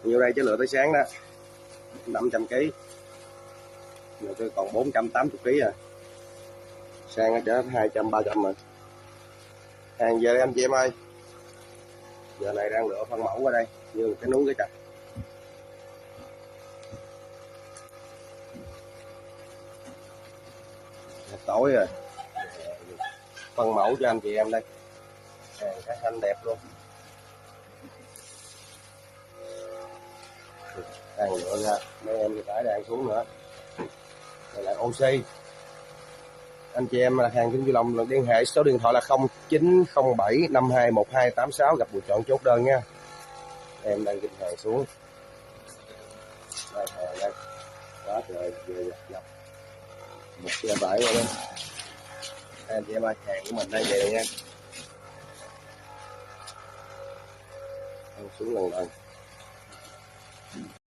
Nhiêu đây chứ lựa tới sáng đó 500 kg, giờ tôi còn 480 kg à, sang nó chở 200 300 rồi. Hàng về đây anh chị em ơi, giờ này đang lựa phân mẫu ở đây như cái núi cái chặt tối rồi. Phân mẫu cho anh chị em đây, hàng cái xanh đẹp luôn, đang lựa ra mấy em tải đang xuống nữa. Đây là oxy. Anh chị em là hàng trên vui lòng là liên hệ số điện thoại là 0907 521286, gặp buổi chọn chốt đơn nha. Em đang kinh hàng xuống đây, hàng đây quá trời về dọc một xe tải rồi đây. Anh chị em ơi, hàng của mình đây về nha, xuống lần lần.